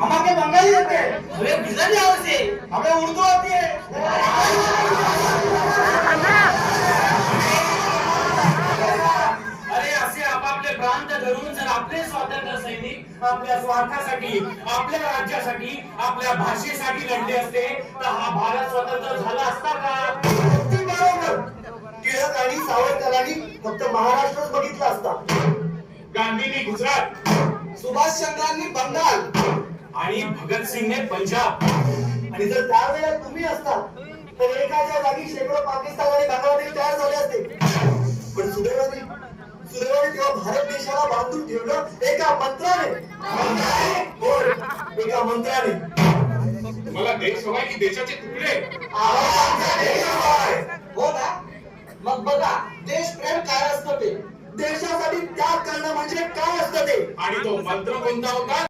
हमारे बंगाली आते हमें गुजराती आवडते, हमें उर्दू आती है। अरे असे आपापले प्रांत धरून जर आपले स्वातंत्र्य सैनिक आपल्या स्वार्थासाठी, आपल्या राज्यासाठी, आपल्या भाषेसाठी लढले असते तर हा भारत स्वतंत्र झाला असता का? अगदी बरोबर. टिळक आणि सावरकरांनी फक्त महाराष्ट्रच बघितला असता. गांधींनी गुजरात, सुभाषचंद्रांनी बंगाल आणि भगतसिंगने पंजाब. आणि जर त्यावेळेला तुम्ही असता तर एकाच्या जागी शेकडो पाकिस्तान आणि बांगलादेश तयार झाले असते. पण सुदैवाने तेव्हा भारत देशाला बांधून ठेवलं एका मंत्राने. होय, एका मंत्राने. मला देश हवाय की देशाचे तुकडे? आमचा देश हवाय. हो ना, मग बघा देश प्रेम काय असतं ते, देशासाठी त्याग करणं म्हणजे काय असतं ते. आणि तो मंत्र कोणता होता?